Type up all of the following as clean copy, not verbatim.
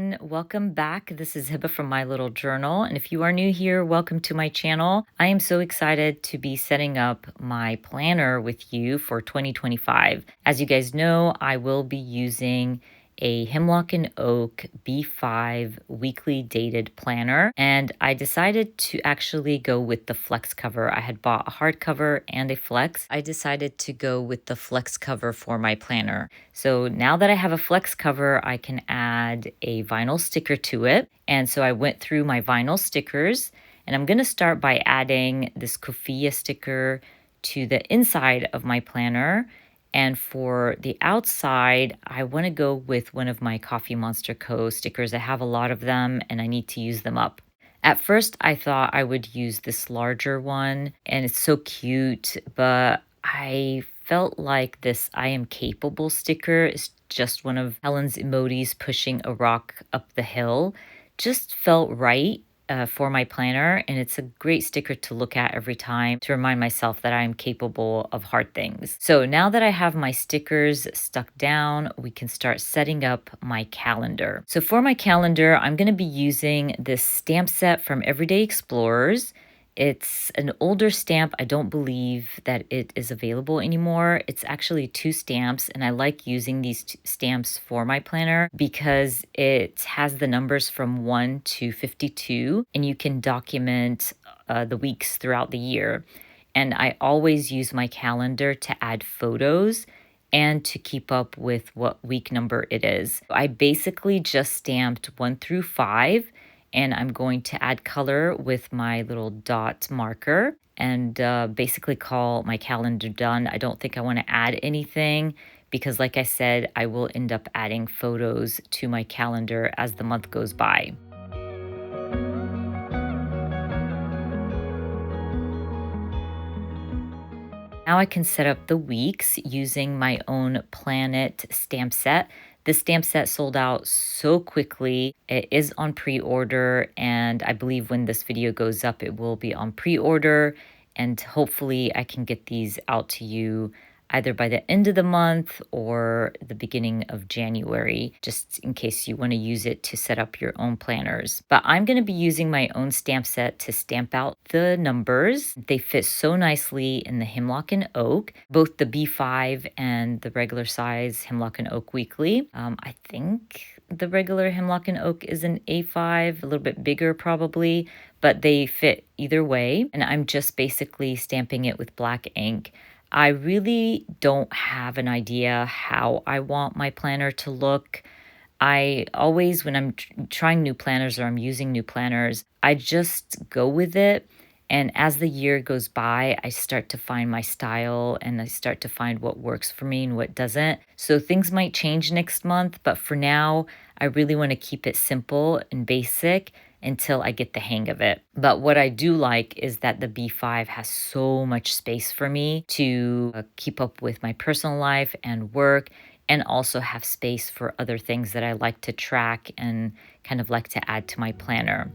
everyone. Welcome back. This is Hiba from My Little Journal. And if you are new here, welcome to my channel. I am so excited to be setting up my planner with you for 2025. As you guys know, I will be using a Hemlock and Oak B5 weekly dated planner, and I decided to actually go with the flex cover. I had bought a hardcover and a flex. I decided to go with the flex cover for my planner. So now that I have a flex cover, I can add a vinyl sticker to it. And so I went through my vinyl stickers, and I'm going to start by adding this Kofia sticker to the inside of my planner. And for the outside, I want to go with one of my Coffee Monster Co. stickers. I have a lot of them and I need to use them up. At first, I thought I would use this larger one, and it's so cute, but I felt like this I am capable sticker is just one of Helen's emojis pushing a rock up the hill. Just felt right for my planner, and it's a great sticker to look at every time to remind myself that I am capable of hard things. So now that I have my stickers stuck down, we can start setting up my calendar. So for my calendar, I'm going to be using this stamp set from Everyday Explorers. It's an older stamp. I don't believe that it is available anymore. It's actually 2 stamps, and I like using these stamps for my planner because it has the numbers from 1 to 52, and you can document the weeks throughout the year. And I always use my calendar to add photos and to keep up with what week number it is. I basically just stamped 1 through 5. And I'm going to add color with my little dot marker and basically call my calendar done. I don't think I want to add anything because, like I said, I will end up adding photos to my calendar as the month goes by. Now I can set up the weeks using my own Planet stamp set. This stamp set sold out so quickly. It is on pre-order, and I believe when this video goes up, it will be on pre-order, and hopefully I can get these out to you either by the end of the month or the beginning of January, just in case you want to use it to set up your own planners. But I'm going to be using my own stamp set to stamp out the numbers. They fit so nicely in the Hemlock and Oak, both the B5 and the regular size Hemlock and Oak Weekly. I think the regular Hemlock and Oak is an A5, a little bit bigger probably, but they fit either way. And I'm just basically stamping it with black ink. I really don't have an idea how I want my planner to look. I always, when I'm trying new planners or I'm using new planners, I just go with it. And as the year goes by, I start to find my style and I start to find what works for me and what doesn't. So things might change next month, but for now, I really want to keep it simple and basic until I get the hang of it. But what I do like is that the B5 has so much space for me to keep up with my personal life and work, and also have space for other things that I like to track and kind of like to add to my planner.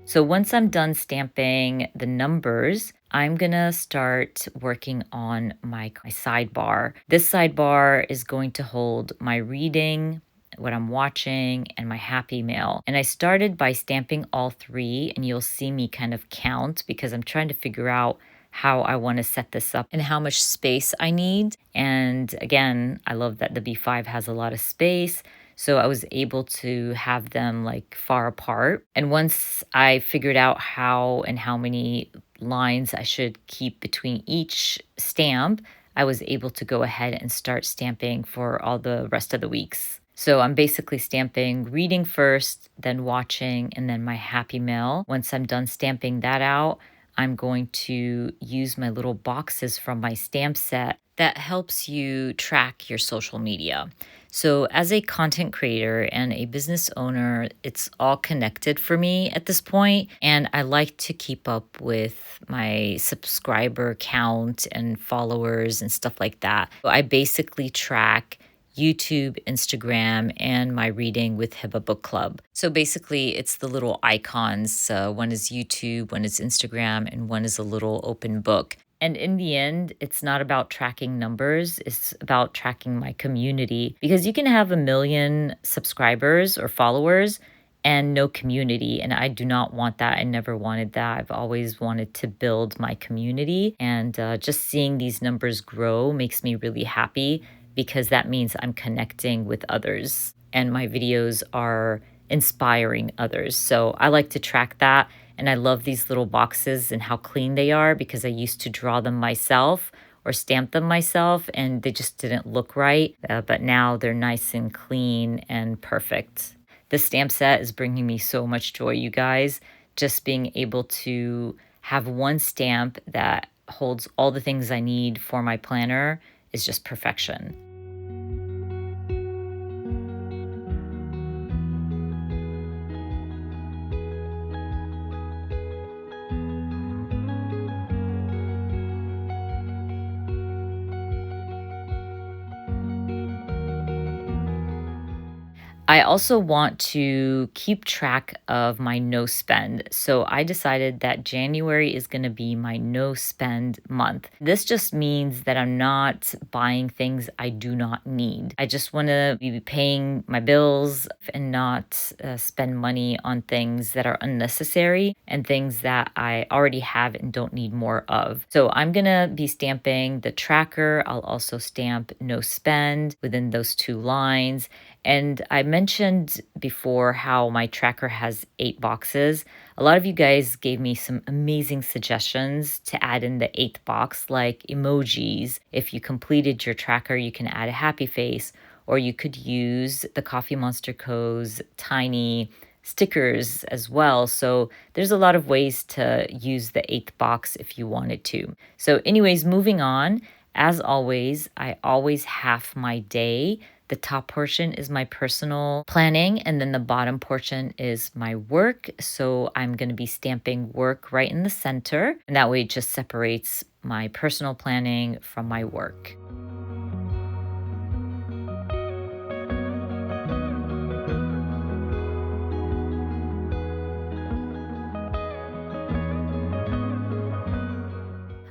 So once I'm done stamping the numbers, I'm gonna start working on my sidebar. This sidebar is going to hold my reading, what I'm watching, and my happy mail. And I started by stamping all 3, and you'll see me kind of count because I'm trying to figure out how I want to set this up and how much space I need. And again, I love that the B5 has a lot of space. So I was able to have them like far apart. And once I figured out how and how many lines I should keep between each stamp, I was able to go ahead and start stamping for all the rest of the weeks. So I'm basically stamping reading first, then watching, and then my happy mail. Once I'm done stamping that out, I'm going to use my little boxes from my stamp set that helps you track your social media. So as a content creator and a business owner, it's all connected for me at this point, and I like to keep up with my subscriber count and followers and stuff like that. So I basically track YouTube, Instagram, and my Reading with Hiba book club. So basically, it's the little icons. One is YouTube, one is Instagram, and one is a little open book. And in the end, it's not about tracking numbers, it's about tracking my community because you can have a million subscribers or followers and no community. And I do not want that. I never wanted that. I've always wanted to build my community. And just seeing these numbers grow makes me really happy because that means I'm connecting with others and my videos are inspiring others. So I like to track that. And I love these little boxes and how clean they are because I used to draw them myself or stamp them myself and they just didn't look right. But now they're nice and clean and perfect. The stamp set is bringing me so much joy, you guys. Just being able to have one stamp that holds all the things I need for my planner is just perfection. I also want to keep track of my no spend. So I decided that January is going to be my no spend month. This just means that I'm not buying things I do not need. I just want to be paying my bills and not spend money on things that are unnecessary and things that I already have and don't need more of. So I'm going to be stamping the tracker. I'll also stamp no spend within those two lines. And I mentioned before how my tracker has 8 boxes. A lot of you guys gave me some amazing suggestions to add in the 8th box, like emojis. If you completed your tracker, you can add a happy face, or you could use the Coffee Monster Co.'s tiny stickers as well. So there's a lot of ways to use the 8th box if you wanted to. So anyways, moving on. As always, I always half my day. The top portion is my personal planning, and then the bottom portion is my work. So I'm going to be stamping work right in the center, and that way it just separates my personal planning from my work.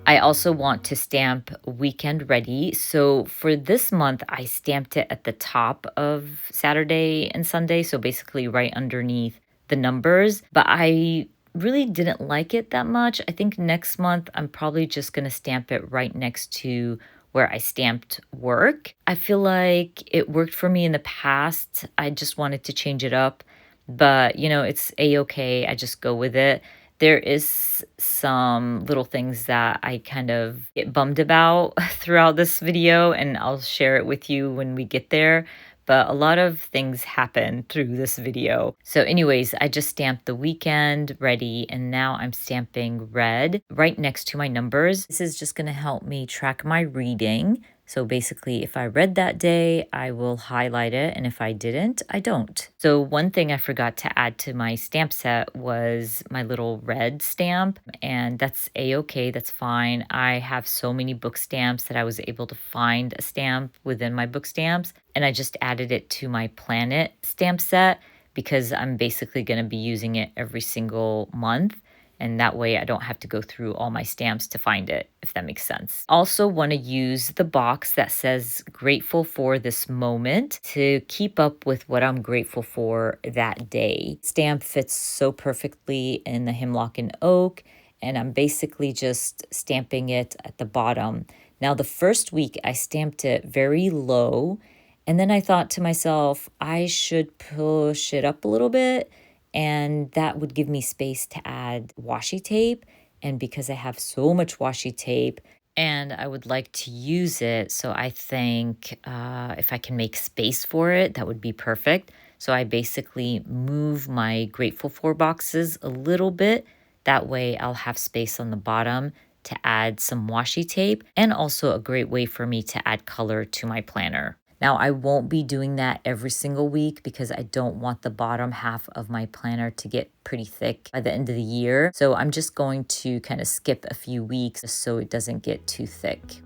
I also want to stamp weekend ready. So for this month, I stamped it at the top of Saturday and Sunday. So basically right underneath the numbers. But I really didn't like it that much. I think next month, I'm probably just going to stamp it right next to where I stamped work. I feel like it worked for me in the past. I just wanted to change it up. But, it's a-okay. I just go with it. There is some little things that I kind of get bummed about throughout this video, and I'll share it with you when we get there. But a lot of things happen through this video. So anyways, I just stamped the weekend ready, and now I'm stamping red right next to my numbers. This is just going to help me track my reading. So basically, if I read that day, I will highlight it. And if I didn't, I don't. So one thing I forgot to add to my stamp set was my little red stamp. And that's a-okay, that's fine. I have so many book stamps that I was able to find a stamp within my book stamps. And I just added it to my planet stamp set because I'm basically going to be using it every single month. And that way I don't have to go through all my stamps to find it, if that makes sense. Also want to use the box that says grateful for this moment to keep up with what I'm grateful for that day. Stamp fits so perfectly in the Hemlock and Oak, and I'm basically just stamping it at the bottom. Now the first week I stamped it very low, and then I thought to myself, I should push it up a little bit, and that would give me space to add washi tape. And because I have so much washi tape and I would like to use it, so I think if I can make space for it, that would be perfect. So I basically move my Grateful For boxes a little bit. That way I'll have space on the bottom to add some washi tape, and also a great way for me to add color to my planner. Now, I won't be doing that every single week because I don't want the bottom half of my planner to get pretty thick by the end of the year. So I'm just going to kind of skip a few weeks so it doesn't get too thick.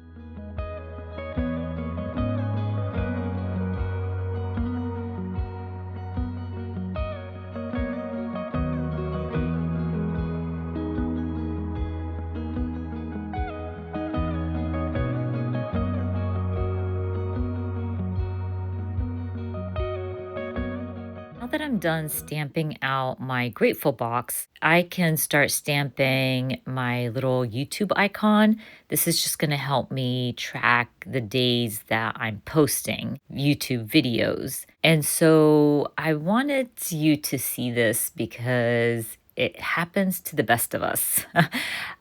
that I'm done stamping out my grateful box, I can start stamping my little YouTube icon. This is just going to help me track the days that I'm posting YouTube videos. And so I wanted you to see this because it happens to the best of us.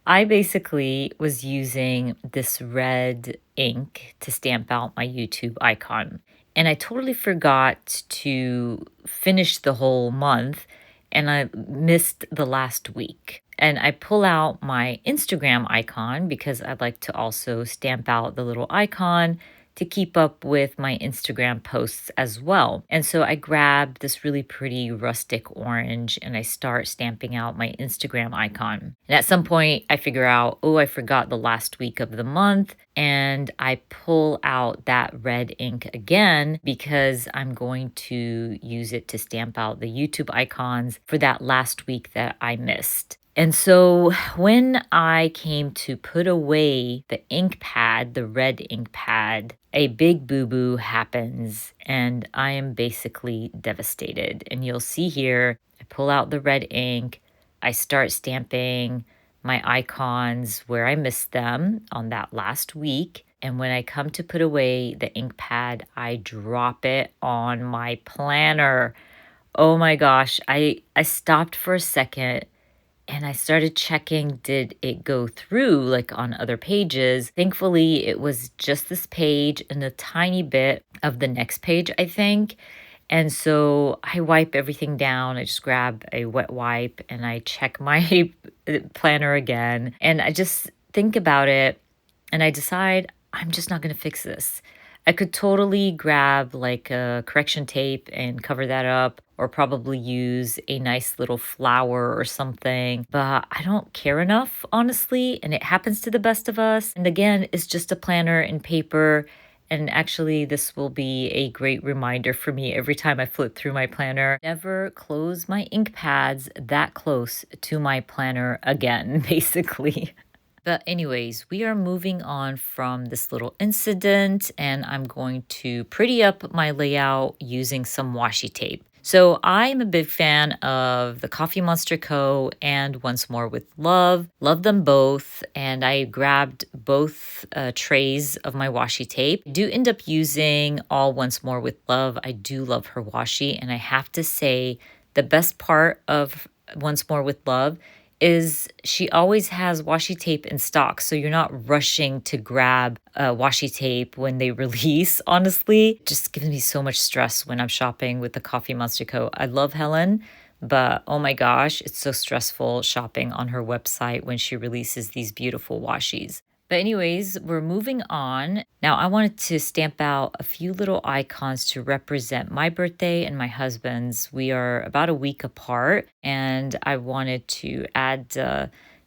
I basically was using this red ink to stamp out my YouTube icon. And I totally forgot to finish the whole month and I missed the last week. And I pull out my Instagram icon because I'd like to also stamp out the little icon to keep up with my Instagram posts as well. And so I grab this really pretty rustic orange and I start stamping out my Instagram icon. And at some point, I figure out, oh, I forgot the last week of the month. And I pull out that red ink again because I'm going to use it to stamp out the YouTube icons for that last week that I missed. And so when I came to put away the ink pad, the red ink pad, a big boo boo happens and I am basically devastated. And you'll see here, I pull out the red ink, I start stamping my icons where I missed them on that last week. And when I come to put away the ink pad, I drop it on my planner. Oh my gosh, I stopped for a second and I started checking, did it go through like on other pages? Thankfully, it was just this page and a tiny bit of the next page, I think. And so I wipe everything down. I just grab a wet wipe and I check my planner again. And I just think about it and I decide I'm just not going to fix this. I could totally grab like a correction tape and cover that up, or probably use a nice little flower or something, but I don't care enough, honestly, and it happens to the best of us. And again, it's just a planner and paper. And actually, this will be a great reminder for me every time I flip through my planner. Never close my ink pads that close to my planner again, basically. But anyways, we are moving on from this little incident and I'm going to pretty up my layout using some washi tape. So I'm a big fan of the Coffee Monster Co. and Once More with Love. Love them both. And I grabbed both trays of my washi tape. I do end up using all Once More with Love. I do love her washi. And I have to say the best part of Once More with Love is she always has washi tape in stock. So you're not rushing to grab washi tape when they release, honestly. It just gives me so much stress when I'm shopping with the Coffee Monster Co. I love Helen, but oh my gosh, it's so stressful shopping on her website when she releases these beautiful washis. But anyways, we're moving on. Now I wanted to stamp out a few little icons to represent my birthday and my husband's. We are about a week apart and I wanted to add,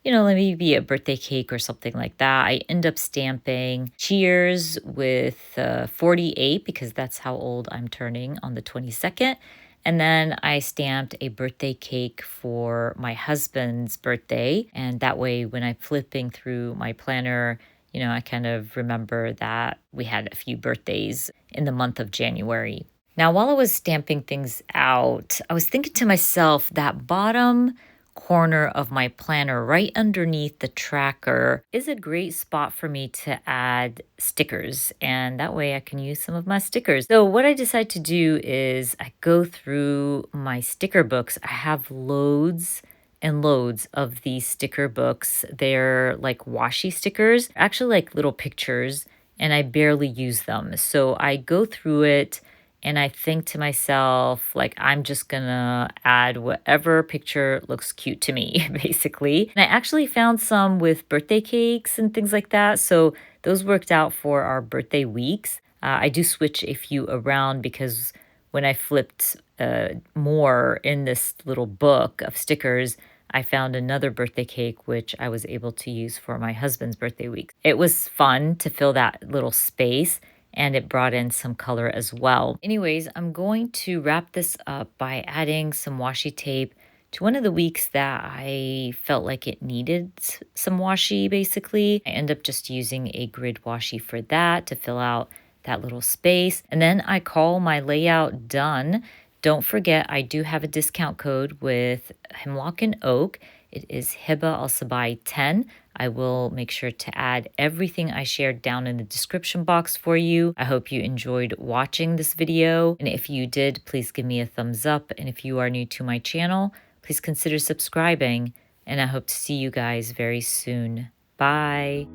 maybe a birthday cake or something like that. I end up stamping cheers with 48 because that's how old I'm turning on the 22nd. And then I stamped a birthday cake for my husband's birthday. And that way, when I'm flipping through my planner, I kind of remember that we had a few birthdays in the month of January. Now, while I was stamping things out, I was thinking to myself that bottom corner of my planner right underneath the tracker is a great spot for me to add stickers, and that way I can use some of my stickers. So what I decide to do is I go through my sticker books. I have loads and loads of these sticker books. They're like washi stickers, actually like little pictures, and I barely use them. So I go through it and I think to myself, like, I'm just gonna add whatever picture looks cute to me, basically. And I actually found some with birthday cakes and things like that. So those worked out for our birthday weeks. I do switch a few around because when I flipped more in this little book of stickers, I found another birthday cake, which I was able to use for my husband's birthday week. It was fun to fill that little space and it brought in some color as well. Anyways, I'm going to wrap this up by adding some washi tape to one of the weeks that I felt like it needed some washi, basically. I end up just using a grid washi for that to fill out that little space. And then I call my layout done. Don't forget, I do have a discount code with Hemlock and Oak. It is Hiba Al Sabai 10. I will make sure to add everything I shared down in the description box for you. I hope you enjoyed watching this video. And if you did, please give me a thumbs up. And if you are new to my channel, please consider subscribing. And I hope to see you guys very soon. Bye.